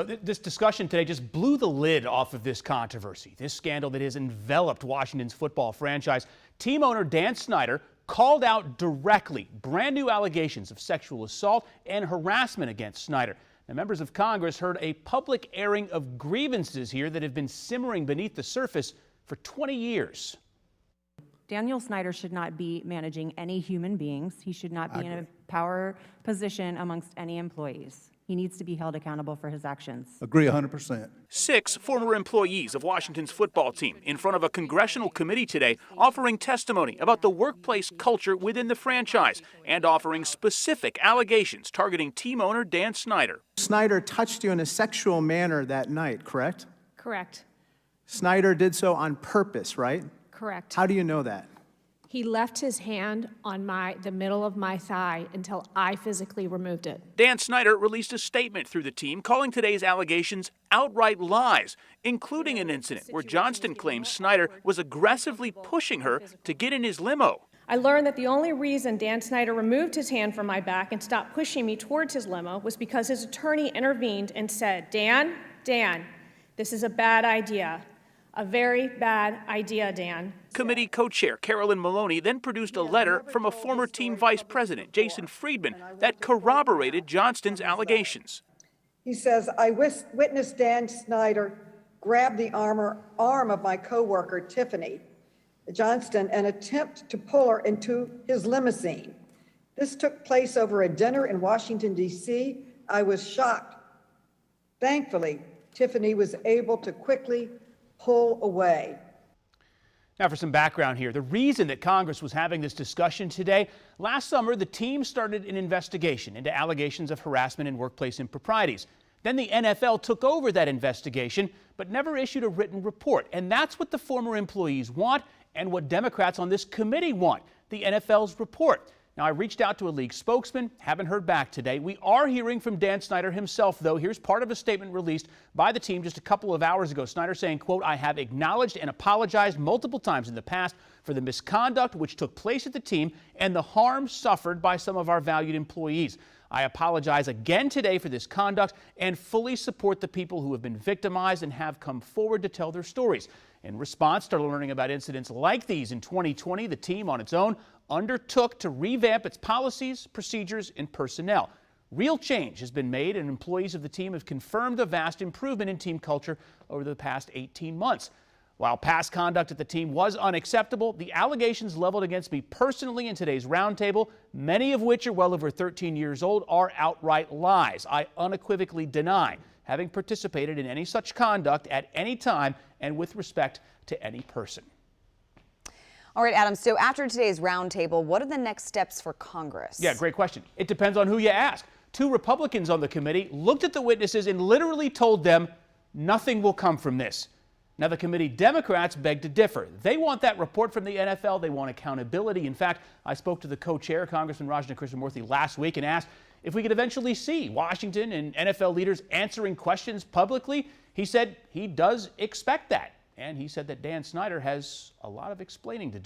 This discussion today just blew the lid off of this controversy, this scandal that has enveloped Washington's football franchise. Team owner Dan Snyder called out directly brand new allegations of sexual assault and harassment against Snyder. Now, members of Congress heard a public airing of grievances here that have been simmering beneath the surface for 20 years. Daniel Snyder should not be managing any human beings. He should not be in a power position amongst any employees. He needs to be held accountable for his actions. Agree 100%. 6 former employees of Washington's football team in front of a congressional committee today offering testimony about the workplace culture within the franchise and offering specific allegations targeting team owner Dan Snyder. Snyder touched you in a sexual manner that night, correct? Correct. Snyder did so on purpose, right? Correct. How do you know that? He left his hand on the middle of my thigh until I physically removed it. Dan Snyder released a statement through the team calling today's allegations outright lies, including an incident where Johnston claims Snyder was aggressively pushing her to get in his limo. I learned that the only reason Dan Snyder removed his hand from my back and stopped pushing me towards his limo was because his attorney intervened and said, Dan, this is a bad idea. A very bad idea, Dan. Committee co-chair Carolyn Maloney then produced a letter from a former team vice president, Jason Friedman, that corroborated Johnston's allegations. He says, I witnessed Dan Snyder grab the arm of my coworker, Tiffany Johnston, and attempt to pull her into his limousine. This took place over a dinner in Washington, D.C. I was shocked. Thankfully, Tiffany was able to quickly pull away. Now for some background here. The reason that Congress was having this discussion today, last summer the team started an investigation into allegations of harassment and workplace improprieties. Then the NFL took over that investigation but never issued a written report. And that's what the former employees want and what Democrats on this committee want, the NFL's report. Now, I reached out to a league spokesman, haven't heard back today. We are hearing from Dan Snyder himself, though. Here's part of a statement released by the team just a couple of hours ago. Snyder saying, quote, I have acknowledged and apologized multiple times in the past for the misconduct which took place at the team and the harm suffered by some of our valued employees. I apologize again today for this conduct and fully support the people who have been victimized and have come forward to tell their stories. In response to learning about incidents like these in 2020, the team on its own undertook to revamp its policies, procedures, and personnel. Real change has been made, and employees of the team have confirmed a vast improvement in team culture over the past 18 months. While past conduct at the team was unacceptable, the allegations leveled against me personally in today's roundtable, many of which are well over 13 years old, are outright lies. I unequivocally deny having participated in any such conduct at any time and with respect to any person. All right, Adam, so after today's roundtable, what are the next steps for Congress? Yeah, great question. It depends on who you ask. 2 Republicans on the committee looked at the witnesses and literally told them nothing will come from this. Now, the committee Democrats beg to differ. They want that report from the NFL. They want accountability. In fact, I spoke to the co-chair, Congressman Rajana Krishnamoorthy, last week and asked if we could eventually see Washington and NFL leaders answering questions publicly. He said he does expect that. And he said that Dan Snyder has a lot of explaining to do.